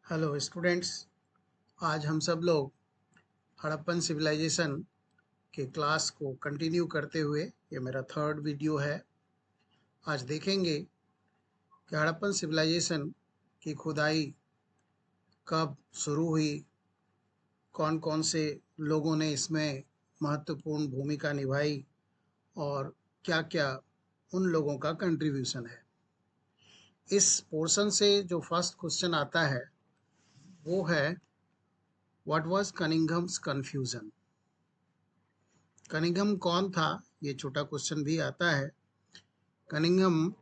Hello students. आज हम सब लोग हड़प्पन सिविलाइजेशन के क्लास को कंटिन्यू करते हुए, ये मेरा थर्ड वीडियो है। आज देखेंगे कि हड़प्पन सिविलाइजेशन की खुदाई कब शुरू हुई, कौन कौन से लोगों ने इसमें महत्वपूर्ण भूमिका निभाई और क्या क्या उन लोगों का कंट्रीब्यूशन है। इस पोर्शन से जो फर्स्ट क्वेश्चन आता है वो है, व्हाट वाज कनिंघम्स कन्फ्यूजन। कनिंघम कौन था, ये छोटा क्वेश्चन भी आता है। Cunningham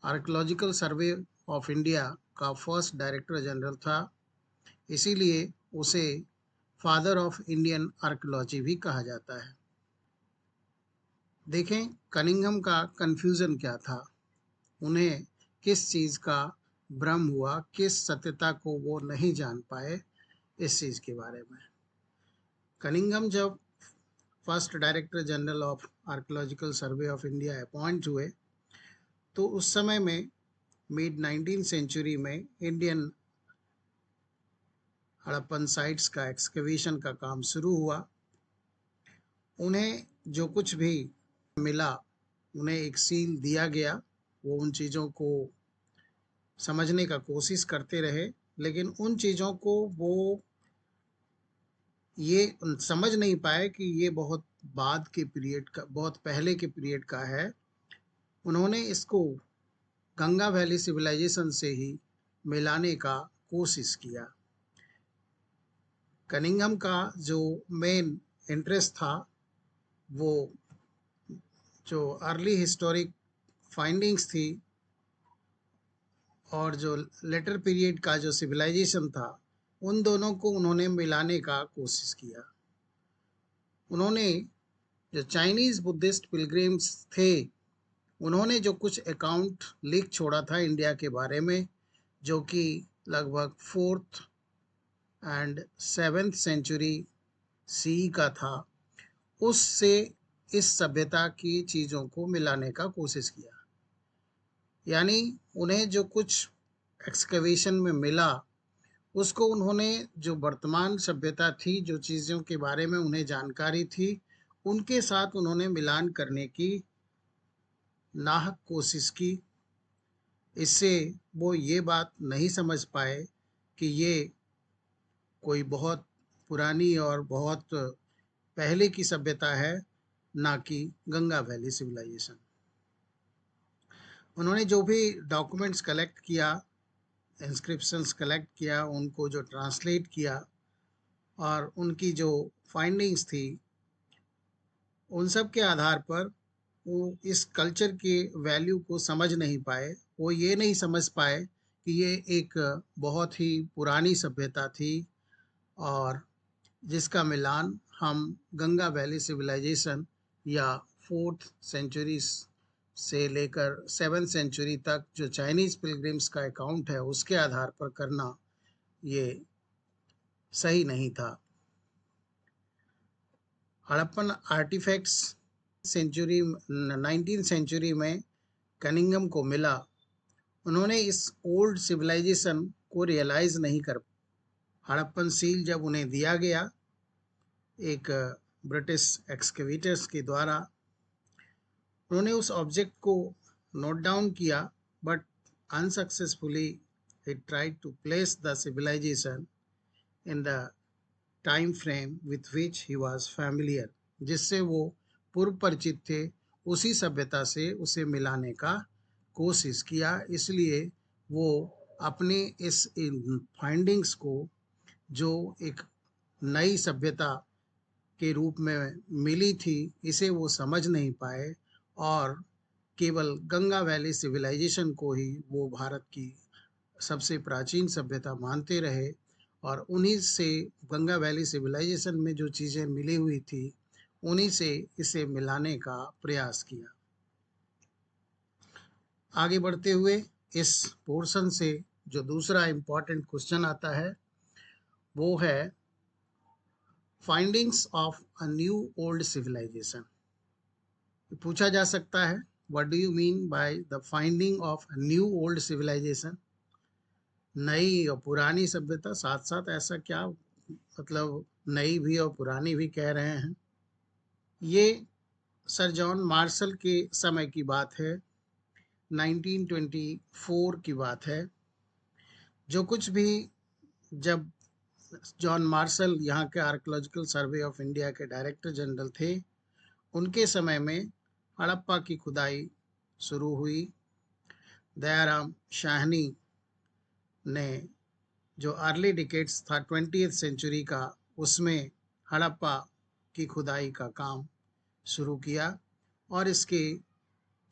archaeological survey of India का फर्स्ट डायरेक्टर जनरल था, इसीलिए उसे फादर ऑफ इंडियन आर्कियोलॉजी भी कहा जाता है। देखें कनिंघम का कन्फ्यूज़न क्या था, उन्हें किस चीज़ का भ्रम हुआ, किस सत्यता को वो नहीं जान पाए, इस चीज़ के बारे में। कनिंघम जब first director general of archaeological survey of India appoint हुए तो उस समय में मिड 19 सेंचुरी में इंडियन हड़प्पन साइट्स का एक्सकवेशन का काम शुरू हुआ। उन्हें जो कुछ भी मिला उन्हें एक सील दिया गया। वो उन चीज़ों को समझने का कोशिश करते रहे, लेकिन उन चीज़ों को वो ये समझ नहीं पाए कि ये बहुत बाद के पीरियड का, बहुत पहले के पीरियड का है। उन्होंने इसको गंगा वैली सिविलाइजेशन से ही मिलाने का कोशिश किया। कनिंघम का जो मेन इंटरेस्ट था वो जो अर्ली हिस्टोरिक फाइंडिंग्स थी और जो लेटर पीरियड का जो सिविलाइजेशन था, उन दोनों को उन्होंने मिलाने का कोशिश किया। उन्होंने जो चाइनीज़ बुद्धिस्ट पिलग्रिम्स थे, उन्होंने जो कुछ अकाउंट लिख छोड़ा था इंडिया के बारे में, जो कि लगभग 4th and 7th century C का था, उससे इस सभ्यता की चीज़ों को मिलाने का कोशिश किया। यानी उन्हें जो कुछ एक्सकवेशन में मिला, उसको उन्होंने जो वर्तमान सभ्यता थी, जो चीज़ों के बारे में उन्हें जानकारी थी, उनके साथ उन्होंने मिलान करने की नाहक कोशिश की। इससे वो ये बात नहीं समझ पाए कि ये कोई बहुत पुरानी और बहुत पहले की सभ्यता है, ना कि गंगा वैली सिविलाइजेशन। उन्होंने जो भी डॉक्यूमेंट्स कलेक्ट किया, इंस्क्रिप्शंस कलेक्ट किया, उनको जो ट्रांसलेट किया और उनकी जो फाइंडिंग्स थी, उन सब के आधार पर वो इस कल्चर के वैल्यू को समझ नहीं पाए। वो ये नहीं समझ पाए कि ये एक बहुत ही पुरानी सभ्यता थी और जिसका मिलान हम गंगा वैली सिविलाइजेशन या 4th सेंचुरी से लेकर 7th सेंचुरी तक जो चाइनीज़ पिलग्रिम्स का अकाउंट है, उसके आधार पर करना ये सही नहीं था। Harappan artefacts century 19th century में कनिंघम को मिला। उन्होंने इस ओल्ड सिविलाइजेशन को रियलाइज़ नहीं कर। हड़प्पन सील जब उन्हें दिया गया एक ब्रिटिश एक्सकेवेटर्स के द्वारा, उन्होंने उस ऑब्जेक्ट को नोट डाउन किया, but unsuccessfully he tried to place the civilization in the time frame with which he was familiar, जिससे वो पूर्व परिचित थे, उसी सभ्यता से उसे मिलाने का कोशिश किया। इसलिए वो अपने इस फाइंडिंग्स को, जो एक नई सभ्यता के रूप में मिली थी, इसे वो समझ नहीं पाए और केवल गंगा वैली सिविलाइजेशन को ही वो भारत की सबसे प्राचीन सभ्यता मानते रहे और उन्हीं से गंगा वैली सिविलाइजेशन में जो चीज़ें मिली हुई थी, उन्हीं से इसे मिलाने का प्रयास किया। आगे बढ़ते हुए इस पोर्शन से जो दूसरा इम्पॉर्टेंट क्वेश्चन आता है वो है findings of a new old civilisation. पूछा जा सकता है, what do you mean by the finding of a new old civilisation. नई और पुरानी सभ्यता साथ साथ, ऐसा क्या मतलब नई भी और पुरानी भी कह रहे हैं? ये सर जॉन मार्शल के समय की बात है, 1924 की बात है। जो कुछ भी, जब जॉन मार्शल यहाँ के आर्कियोलॉजिकल सर्वे ऑफ इंडिया के डायरेक्टर जनरल थे, उनके समय में हड़प्पा की खुदाई शुरू हुई। दयाराम शाहनी ने जो अर्ली डिकेट्स था 20th सेंचुरी का, उसमें हड़प्पा की खुदाई का काम शुरू किया और इसके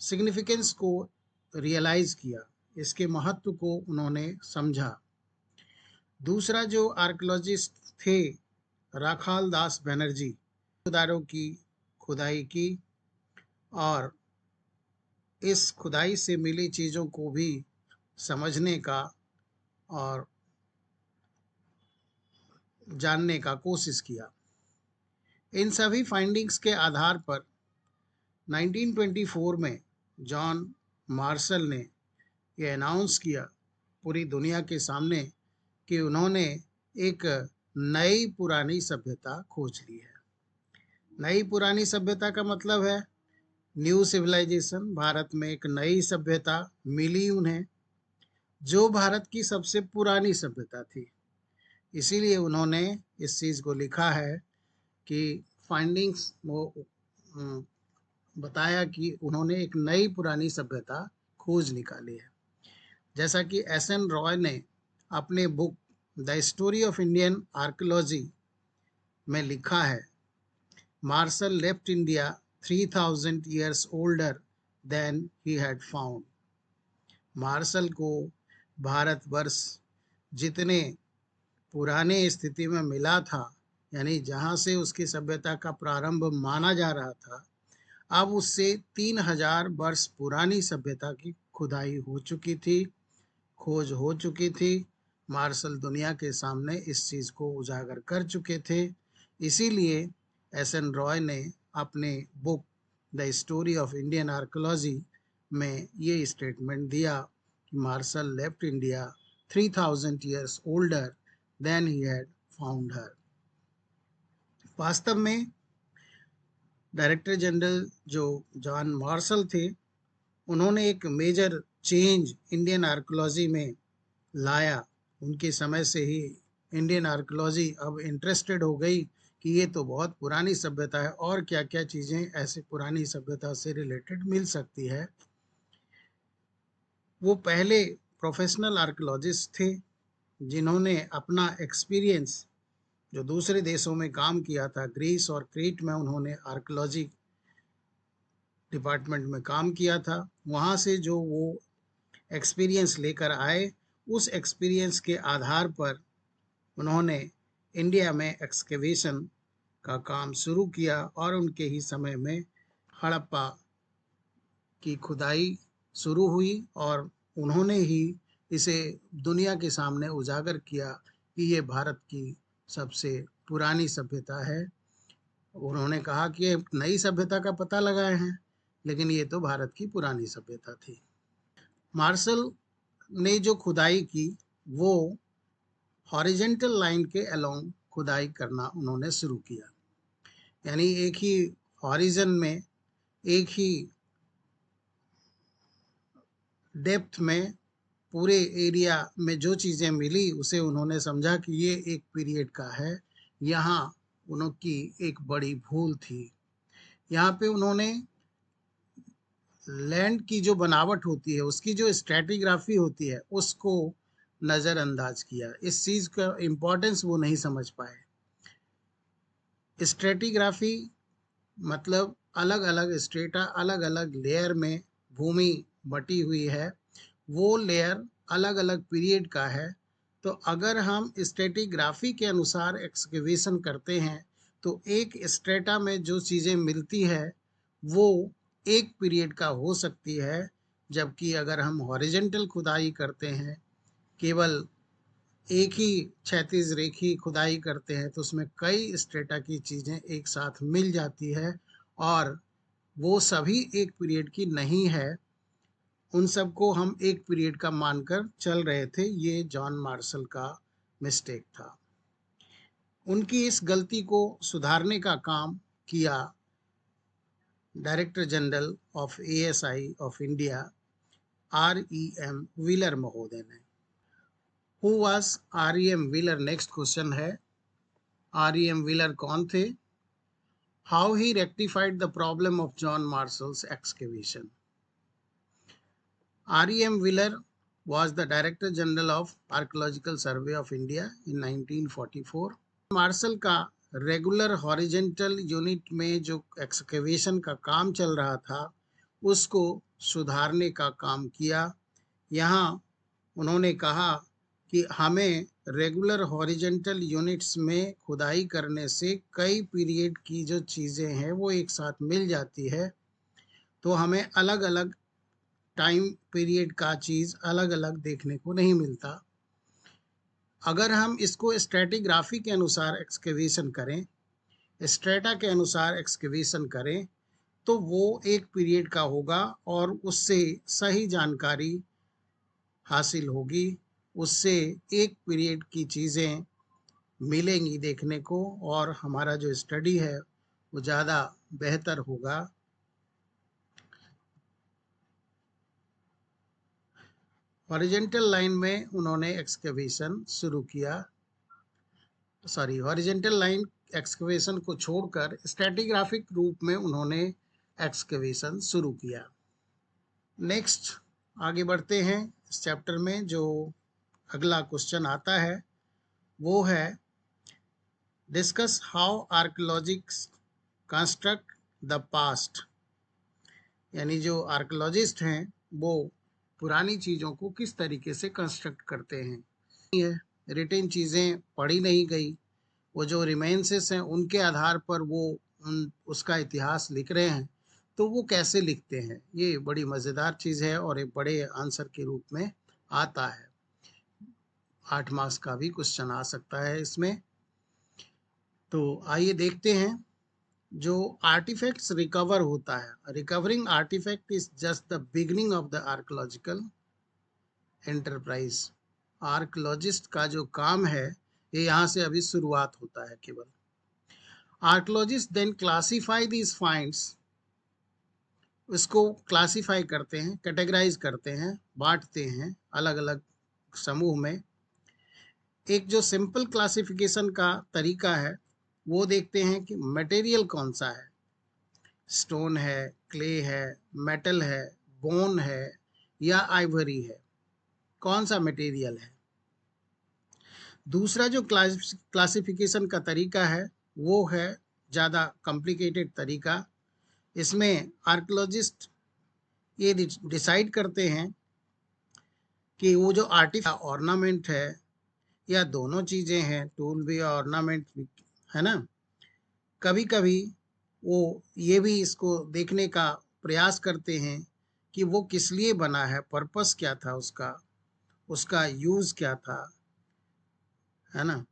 सिग्निफिकेंस को रियलाइज किया, इसके महत्व को उन्होंने समझा। दूसरा जो आर्कियोलॉजिस्ट थे, राखाल दास बनर्जी, खुदारों की खुदाई की और इस खुदाई से मिली चीज़ों को भी समझने का और जानने का कोशिश किया। इन सभी फाइंडिंग्स के आधार पर 1924 में जॉन मार्शल ने ये अनाउंस किया पूरी दुनिया के सामने कि उन्होंने एक नई पुरानी सभ्यता खोज ली है। नई पुरानी सभ्यता का मतलब है न्यू सिविलाइजेशन। भारत में एक नई सभ्यता मिली उन्हें, जो भारत की सबसे पुरानी सभ्यता थी। इसीलिए उन्होंने इस चीज़ को लिखा है कि फाइंडिंग्स वो बताया कि उन्होंने एक नई पुरानी सभ्यता खोज निकाली है। जैसा कि एस.एन. रॉय ने अपने book the story of Indian archaeology में लिखा है, Marshall left India 3000 years older than he had found। Marshall को भारतवर्ष जितने पुराने स्थिति में मिला था, यानी जहाँ से उसकी सभ्यता का प्रारंभ माना जा रहा था, अब उससे 3000 वर्ष पुरानी सभ्यता की खुदाई हो चुकी थी, खोज हो चुकी थी। मार्शल दुनिया के सामने इस चीज़ को उजागर कर चुके थे। इसीलिए एस.एन. रॉय ने अपने book the story of Indian archaeology में ये स्टेटमेंट दिया कि Marshall left India 3000 years older than he had found her। वास्तव में डायरेक्टर जनरल जो जॉन मार्शल थे, उन्होंने एक मेजर चेंज इंडियन आर्कियोलॉजी में लाया। उनके समय से ही इंडियन आर्कियोलॉजी अब इंटरेस्टेड हो गई कि ये तो बहुत पुरानी सभ्यता है और क्या क्या चीज़ें ऐसे पुरानी सभ्यता से रिलेटेड मिल सकती है। वो पहले प्रोफेशनल आर्कियोलॉजिस्ट थे जिन्होंने अपना एक्सपीरियंस जो दूसरे देशों में काम किया था, ग्रीस और क्रीट में उन्होंने आर्कियोलॉजी डिपार्टमेंट में काम किया था, वहाँ से जो वो एक्सपीरियंस लेकर आए, उस एक्सपीरियंस के आधार पर उन्होंने इंडिया में एक्सकेवेशन का काम शुरू किया और उनके ही समय में हड़प्पा की खुदाई शुरू हुई और उन्होंने ही इसे दुनिया के सामने उजागर किया कि ये भारत की सबसे पुरानी सभ्यता है। उन्होंने कहा कि ये नई सभ्यता का पता लगाए हैं, लेकिन ये तो भारत की पुरानी सभ्यता थी। मार्शल ने जो खुदाई की, वो हॉरिजेंटल लाइन के अलोंग खुदाई करना उन्होंने शुरू किया, यानी एक ही हॉरिजन में, एक ही डेप्थ में, पूरे एरिया में जो चीज़ें मिली उसे उन्होंने समझा कि ये एक पीरियड का है। यहाँ उनकी एक बड़ी भूल थी। यहाँ पे उन्होंने लैंड की जो बनावट होती है, उसकी जो स्ट्रैटिग्राफी होती है, उसको नज़रअंदाज किया। इस चीज़ का इम्पोर्टेंस वो नहीं समझ पाए। स्ट्रैटिग्राफी मतलब अलग अलग स्ट्रेटा, अलग अलग लेयर में भूमि बटी हुई है, वो लेयर अलग अलग पीरियड का है। तो अगर हम स्ट्रेटिग्राफी के अनुसार एक्सकेवेशन करते हैं तो एक स्ट्रेटा में जो चीज़ें मिलती है वो एक पीरियड का हो सकती है, जबकि अगर हम हॉरिजेंटल खुदाई करते हैं, केवल एक ही क्षैतिज रेखी खुदाई करते हैं, तो उसमें कई स्ट्रेटा की चीज़ें एक साथ मिल जाती है और वो सभी एक पीरियड की नहीं है। उन सबको हम एक पीरियड का मानकर चल रहे थे। ये जॉन मार्शल का मिस्टेक था। उनकी इस गलती को सुधारने का काम किया director general of ASI of India REM wheeler महोदय ने। Who was REM wheeler? Next question है, REM व्हीलर कौन थे? How he rectified the problem of John marshals excavation? REM wheeler was the Director General of Archaeological Survey of India in 1944. Martial का regular horizontal unit में जो excavation का काम चल रहा था उसको सुधारने का काम किया। यहाँ उन्होंने कहा कि हमें रेगुलर हॉरिजेंटल यूनिट्स में खुदाई करने से कई पीरियड की जो चीज़ें हैं वो एक साथ मिल जाती है, तो हमें अलग अलग टाइम पीरियड का चीज़ अलग अलग देखने को नहीं मिलता। अगर हम इसको स्ट्रेटिग्राफी के अनुसार एक्सकेवेशन करें, स्ट्रेटा के अनुसार एक्सकेवेशन करें, तो वो एक पीरियड का होगा और उससे सही जानकारी हासिल होगी, उससे एक पीरियड की चीज़ें मिलेंगी देखने को, और हमारा जो स्टडी है वो ज़्यादा बेहतर होगा। हॉरिजेंटल लाइन में उन्होंने एक्सकेवेशन शुरू किया, हॉरिजेंटल लाइन एक्सकेवेशन को छोड़कर स्ट्रेटिग्राफिक रूप में उन्होंने एक्सकेवेशन शुरू किया। नेक्स्ट आगे बढ़ते हैं इस चैप्टर में। जो अगला क्वेश्चन आता है वो है, discuss how archaeologist construct the past. यानी जो आर्कियोलॉजिस्ट हैं वो पुरानी चीज़ों को किस तरीके से कंस्ट्रक्ट करते हैं। रिटेन चीज़ें पढ़ी नहीं गई, वो जो रिमेंसेस हैं उनके आधार पर वो उसका इतिहास लिख रहे हैं, तो वो कैसे लिखते हैं, ये बड़ी मज़ेदार चीज़ है और एक बड़े आंसर के रूप में आता है। 8 मार्क्स का भी क्वेश्चन आ सकता है इसमें। तो आइए देखते हैं। जो आर्टिफैक्ट्स रिकवर होता है, recovering artefact is just the beginning of the archaeological enterprise. Archaeologist का जो काम है ये यहाँ से अभी शुरुआत होता है केवल। Archaeologist then classify these finds, इसको क्लासीफाई करते हैं, कैटेगराइज करते हैं, बांटते हैं अलग अलग समूह में। एक जो सिंपल क्लासिफिकेशन का तरीका है वो देखते हैं कि मटेरियल कौन सा है, स्टोन है, क्ले है, मेटल है, बोन है या आइवरी है, कौन सा मटेरियल है। दूसरा जो क्लासिफिकेशन का तरीका है वो है ज़्यादा कॉम्प्लिकेटेड तरीका। इसमें आर्कियोलॉजिस्ट ये डिसाइड करते हैं कि वो जो आर्टिफैक्ट ऑर्नामेंट है या दोनों चीज़ें हैं, टूल भी और ऑर्नामेंट भी है ना, कभी कभी वो ये भी इसको देखने का प्रयास करते हैं कि वो किस लिए बना है, पर्पस क्या था उसका, उसका यूज़ क्या था, है ना।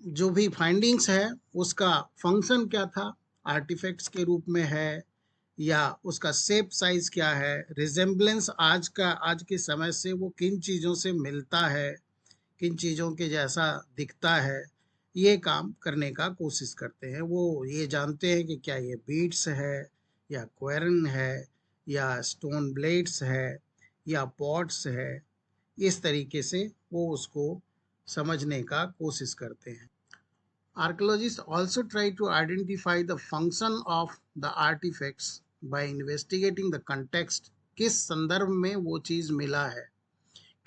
जो भी फाइंडिंग्स है उसका फंक्शन क्या था, आर्टिफैक्ट्स के रूप में है या उसका शेप साइज क्या है, रिजेम्बलेंस आज के समय से वो किन चीज़ों से मिलता है, किन चीज़ों के जैसा दिखता है, ये काम करने का कोशिश करते हैं। वो ये जानते हैं कि क्या ये बीड्स है या क्वेरन है या स्टोन ब्लेड्स है या पॉट्स है, इस तरीके से वो उसको समझने का कोशिश करते हैं। Archaeologists also try to identify the function of the artifacts by investigating the context, किस संदर्भ में वो चीज़ मिला है,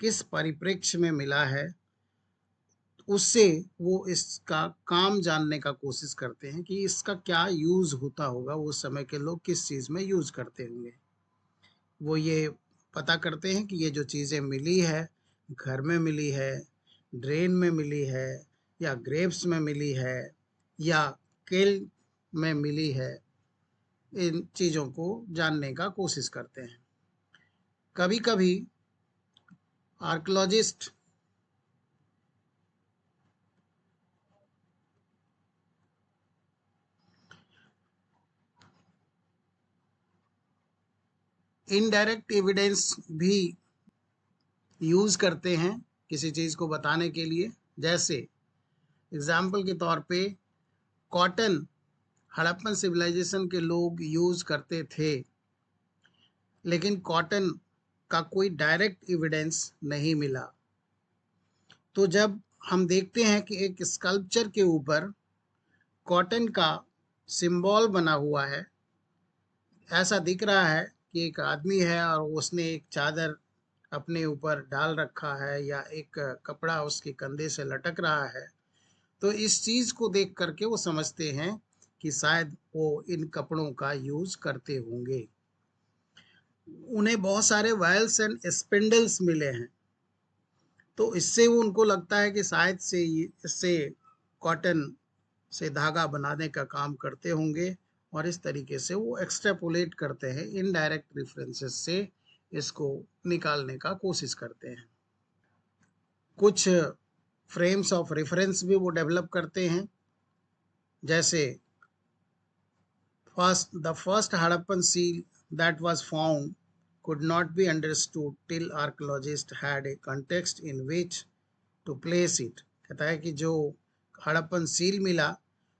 किस परिप्रेक्ष्य में मिला है, उससे वो इसका काम जानने का कोशिश करते हैं कि इसका क्या यूज़ होता होगा, उस समय के लोग किस चीज़ में यूज़ करते होंगे। वो ये पता करते हैं कि ये जो चीज़ें मिली है, घर में मिली है, ड्रेन में मिली है या ग्रेव्स में मिली है या केल में मिली है, इन चीज़ों को जानने का कोशिश करते हैं। कभी कभी आर्कियोलॉजिस्ट इनडायरेक्ट एविडेंस भी यूज करते हैं किसी चीज को बताने के लिए। जैसे एग्जाम्पल के तौर पे कॉटन हड़प्पन सिविलाइजेशन के लोग यूज करते थे, लेकिन कॉटन का कोई डायरेक्ट एविडेंस नहीं मिला। तो जब हम देखते हैं कि एक स्कल्पचर के ऊपर कॉटन का सिंबल बना हुआ है, ऐसा दिख रहा है कि एक आदमी है और उसने एक चादर अपने ऊपर डाल रखा है या एक कपड़ा उसके कंधे से लटक रहा है, तो इस चीज को देख करके वो समझते हैं कि शायद वो इन कपड़ों का यूज करते होंगे। उन्हें बहुत सारे वायल्स एंड स्पिंडल्स मिले हैं, तो इससे वो उनको लगता है कि शायद से इससे कॉटन से धागा बनाने का काम करते होंगे, और इस तरीके से वो एक्सट्रापोलेट करते हैं, इनडायरेक्ट रेफरेंसेस से इसको निकालने का कोशिश करते हैं। कुछ फ्रेम्स ऑफ रेफरेंस भी वो डेवलप करते हैं। जैसे the first Harappan seal that was found could not be understood till archaeologists had a context in which to place it। कहता है कि जो हड़प्पन सील मिला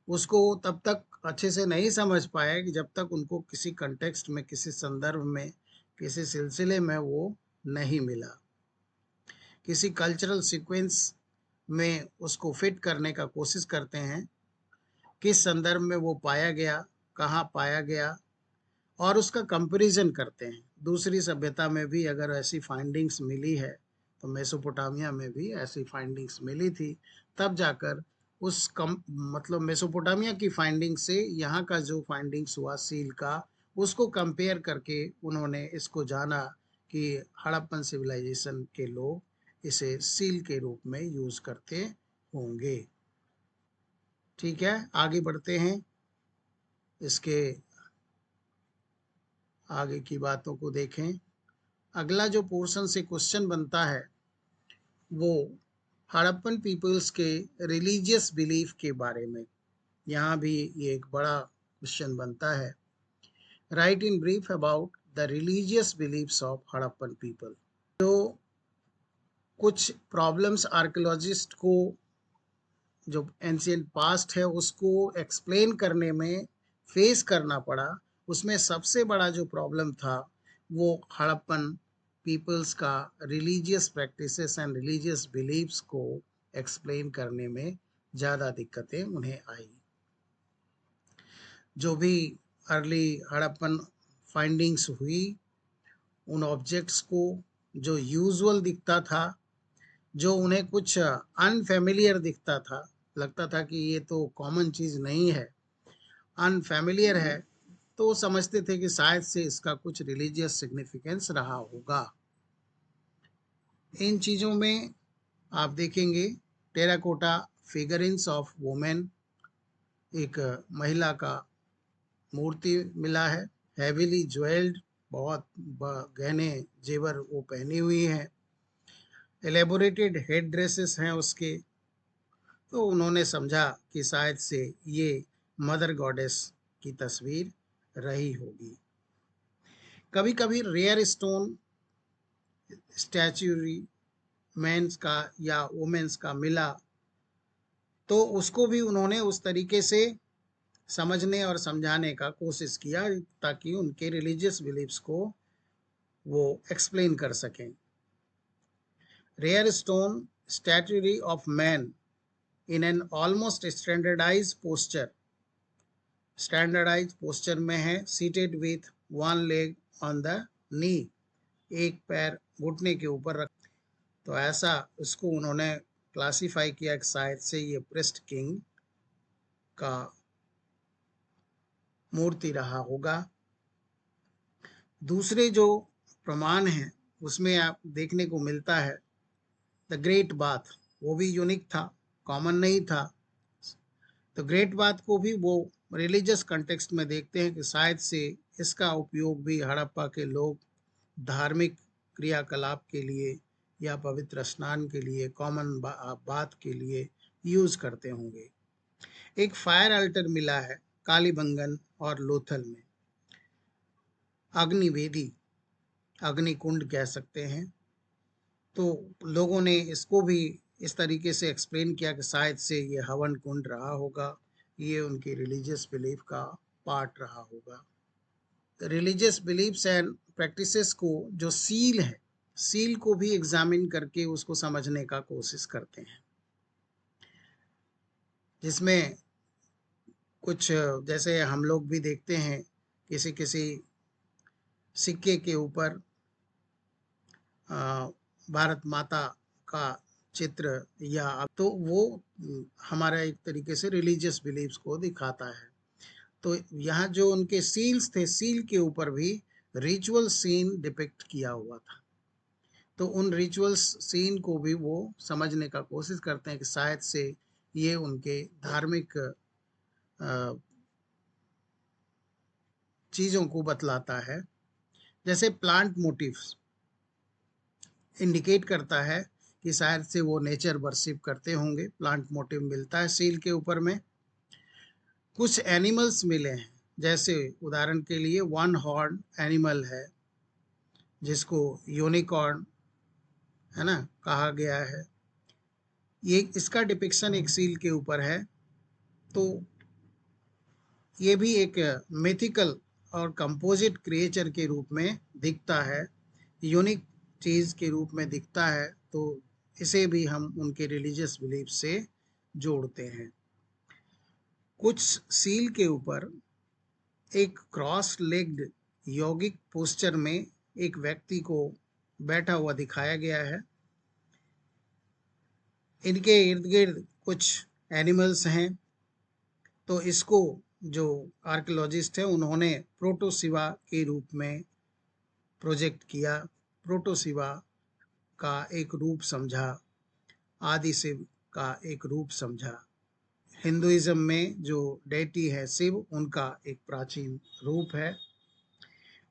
उसको तब तक अच्छे से नहीं समझ पाए कि जब तक उनको किसी कंटेक्स्ट में, किसी संदर्भ में, किसी सिलसिले में वो नहीं मिला, किसी कल्चरल सीक्वेंस में उसको फिट करने का कोशिश करते हैं, किस संदर्भ में वो पाया गया, कहाँ पाया गया, और उसका कंपैरिजन करते हैं। दूसरी सभ्यता में भी अगर ऐसी फाइंडिंग्स मिली है, तो मेसोपोटामिया में भी ऐसी फाइंडिंग्स मिली थी, तब जाकर उस मतलब मेसोपोटामिया की फाइंडिंग से यहाँ का जो फाइंडिंग्स हुआ सील का, उसको कंपेयर करके उन्होंने इसको जाना कि हड़प्पन सिविलाइजेशन के लोग इसे सील के रूप में यूज करते होंगे। ठीक है, आगे बढ़ते हैं, इसके आगे की बातों को देखें। अगला जो पोर्शन से क्वेश्चन बनता है वो हड़प्पन पीपल्स के रिलीजियस बिलीफ के बारे में। यहाँ भी ये एक बड़ा क्वेश्चन बनता है। Right in brief about the religious beliefs of Harappan people. तो कुछ प्रॉब्लम्स आर्कियोलॉजिस्ट को जो एंशिएंट पास्ट है उसको एक्सप्लेन करने में फेस करना पड़ा। उसमें सबसे बड़ा जो प्रॉब्लम था वो हड़प्पन पीपल्स का religious practices and religious believes को एक्सप्लेन करने में ज़्यादा दिक्कतें उन्हें आई। जो भी अर्ली हड़प्पन फाइंडिंग्स हुई, उन ऑब्जेक्ट्स को जो यूजुअल दिखता था, जो उन्हें कुछ अनफेमिलियर दिखता था, लगता था कि ये तो कॉमन चीज़ नहीं है, अनफेमिलियर है, तो समझते थे कि शायद से इसका कुछ रिलीजियस सिग्निफिकेंस रहा होगा। इन चीज़ों में आप देखेंगे टेराकोटा फिगरिंग्स ऑफ वुमेन, एक महिला का मूर्ति मिला है, हैवीली ज्वेल्ड, बहुत गहने जेवर वो पहनी हुई हैं, एलेबोरेटेड हेड ड्रेसेस हैं उसके। तो उन्होंने समझा कि शायद से ये मदर गॉडेस की तस्वीर रही होगी। कभी कभी रेयर स्टोन स्टैच्यूरी मेंस का या वुमेन्स का मिला, तो उसको भी उन्होंने उस तरीके से समझने और समझाने का कोशिश किया ताकि उनके रिलीजियस बिलीफ्स को वो एक्सप्लेन कर सकें। Rare stone statuary of man in an almost standardise posture, standardise posture में है, seated with one leg on the knee, एक पैर घुटने के ऊपर रख। तो ऐसा इसको उन्होंने क्लासिफाई किया कि शायद से ये प्रेस्ट किंग का मूर्ति रहा होगा। दूसरे जो प्रमाण हैं उसमें आप देखने को मिलता है द ग्रेट बाथ, वो भी यूनिक था, कॉमन नहीं था। तो ग्रेट बाथ को भी वो रिलीजियस कंटेक्स्ट में देखते हैं कि शायद से इसका उपयोग भी हड़प्पा के लोग धार्मिक क्रियाकलाप के लिए या पवित्र स्नान के लिए, कॉमन बात के लिए यूज करते होंगे। एक फायर अल्टर मिला है कालीबंगन और लोथल में, अग्निवेदी, अग्नि कुंड कह सकते हैं। तो लोगों ने इसको भी इस तरीके से एक्सप्लेन किया कि शायद से ये हवन कुंड रहा होगा, ये उनकी रिलीजियस बिलीफ का पार्ट रहा होगा। रिलीजियस बिलीफ्स एंड प्रैक्टिसेस को जो सील है, सील को भी एग्जामिन करके उसको समझने का कोशिश करते हैं, जिसमें कुछ जैसे हम लोग भी देखते हैं किसी किसी सिक्के के ऊपर भारत माता का चित्र, या तो वो हमारा एक तरीके से रिलीजियस बिलीफ्स को दिखाता है। तो यहाँ जो उनके सील्स थे, सील के ऊपर भी रिचुअल सीन डिपिक्ट किया हुआ था। तो उन रिचुअल्स सीन को भी वो समझने का कोशिश करते हैं कि शायद से ये उनके धार्मिक चीज़ों को बतलाता है। जैसे प्लांट मोटिव्स इंडिकेट करता है कि शायद से वो नेचर वर्शिप करते होंगे। प्लांट मोटिव मिलता है सील के ऊपर में। कुछ एनिमल्स मिले हैं, जैसे उदाहरण के लिए वन हॉर्न एनिमल है जिसको यूनिकॉर्न, है ना, कहा गया है। ये इसका डिपिक्शन एक सील के ऊपर है। तो ये भी एक मिथिकल और कंपोजिट क्रिएचर के रूप में दिखता है, यूनिक चीज़ के रूप में दिखता है। तो इसे भी हम उनके रिलीजियस बिलीफ से जोड़ते हैं। कुछ सील के ऊपर एक क्रॉस लेग्ड यौगिक पोस्चर में एक व्यक्ति को बैठा हुआ दिखाया गया है। इनके इर्द गिर्द कुछ एनिमल्स हैं। तो इसको जो आर्कियोलॉजिस्ट है उन्होंने प्रोटोसिवा के रूप में प्रोजेक्ट किया, प्रोटोसिवा का एक रूप समझा, आदि शिव का एक रूप समझा। हिंदुइज्म में जो डेटी है शिव, उनका एक प्राचीन रूप है।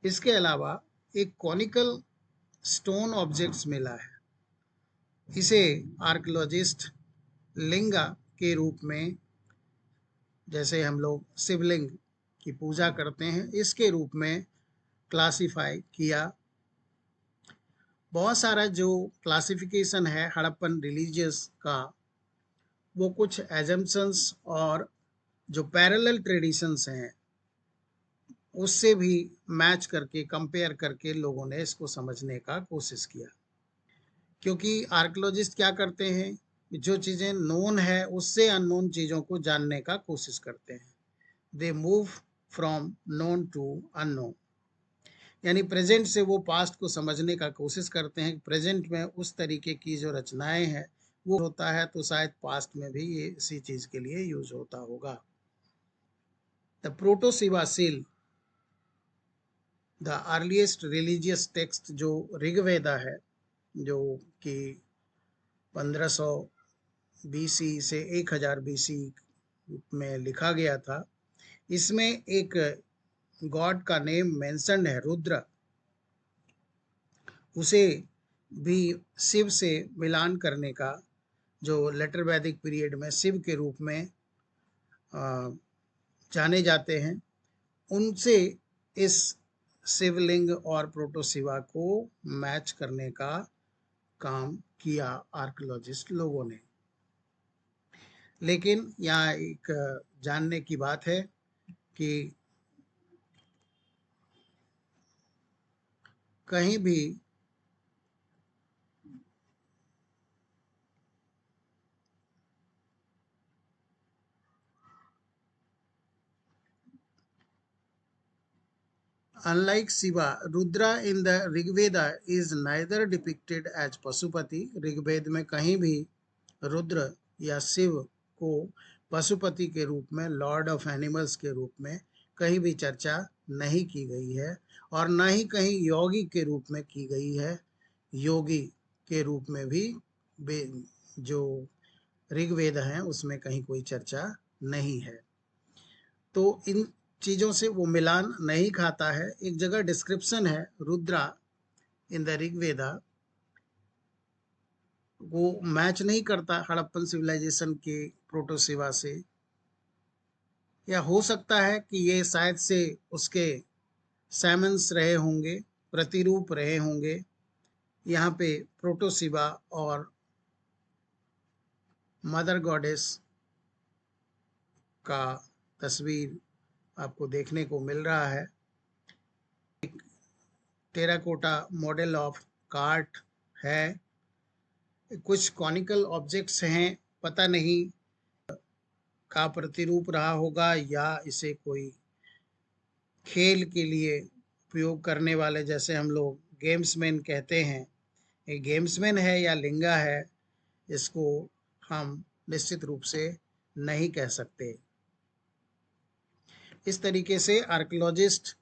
इसके अलावा एक कॉनिकल स्टोन ऑब्जेक्ट्स मिला है। इसे आर्कियोलॉजिस्ट लिंगा के रूप में, जैसे हम लोग शिवलिंग की पूजा करते हैं, इसके रूप में क्लासिफाई किया। बहुत सारा जो क्लासिफिकेशन है हड़प्पन रिलीजियस का, वो कुछ एजम्पशंस और जो पैरेलल ट्रेडिशंस हैं उससे भी मैच करके, कंपेयर करके लोगों ने इसको समझने का कोशिश किया। क्योंकि आर्कियोलॉजिस्ट क्या करते हैं, जो चीज़ें नोन है उससे अननोन चीज़ों को जानने का कोशिश करते हैं। They move from known to unknown, यानी प्रेजेंट से वो पास्ट को समझने का कोशिश करते हैं। प्रेजेंट में उस तरीके की जो रचनाएं हैं वो होता है, तो शायद पास्ट में भी ये इसी चीज़ के लिए यूज होता होगा। The प्रोटोसिवा seal, the earliest religious text, जो ऋग्वेदा है, जो कि 1500 BC से 1000 BC में लिखा गया था। इसमें एक गॉड का नेम मेंशन्ड है, रुद्र। उसे भी शिव से मिलान करने का, जो लेटर वैदिक पीरियड में शिव के रूप में जाने जाते हैं, उनसे इस शिवलिंग और प्रोटोसिवा को मैच करने का काम किया आर्कियोलॉजिस्ट लोगों ने। लेकिन यहाँ एक जानने की बात है कि कहीं भी unlike Shiva, Rudra in the Rigveda is neither depicted as Pashupati. Rigveda में कहीं भी रुद्र या शिव को पशुपति के रूप में, लॉर्ड ऑफ एनिमल्स के रूप में कहीं भी चर्चा नहीं की गई है, और न ही कहीं योगी के रूप में की गई है। योगी के रूप में भी जो ऋग्वेद है उसमें कहीं कोई चर्चा नहीं है। तो इन चीज़ों से वो मिलान नहीं खाता है। एक जगह डिस्क्रिप्शन है रुद्रा इन द ऋग्वेदा, वो मैच नहीं करता हड़प्पन सिविलाइजेशन के प्रोटोसिवा से। या हो सकता है कि ये शायद से उसके सैमन्स रहे होंगे, प्रतिरूप रहे होंगे। यहाँ पे प्रोटोसिबा और मदर गॉडेस का तस्वीर आपको देखने को मिल रहा है। टेराकोटा मॉडल ऑफ कार्ट है। कुछ कॉनिकल ऑब्जेक्ट्स हैं, पता नहीं का प्रतिरूप रहा होगा या इसे कोई खेल के लिए उपयोग करने वाले, जैसे हम लोग गेम्समैन कहते हैं, ये गेम्समैन है या लिंगा है, इसको हम निश्चित रूप से नहीं कह सकते। इस तरीके से आर्कियोलॉजिस्ट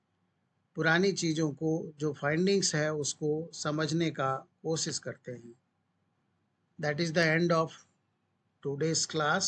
पुरानी चीज़ों को जो फाइंडिंग्स है उसको समझने का कोशिश करते हैं। That is the end of today's class.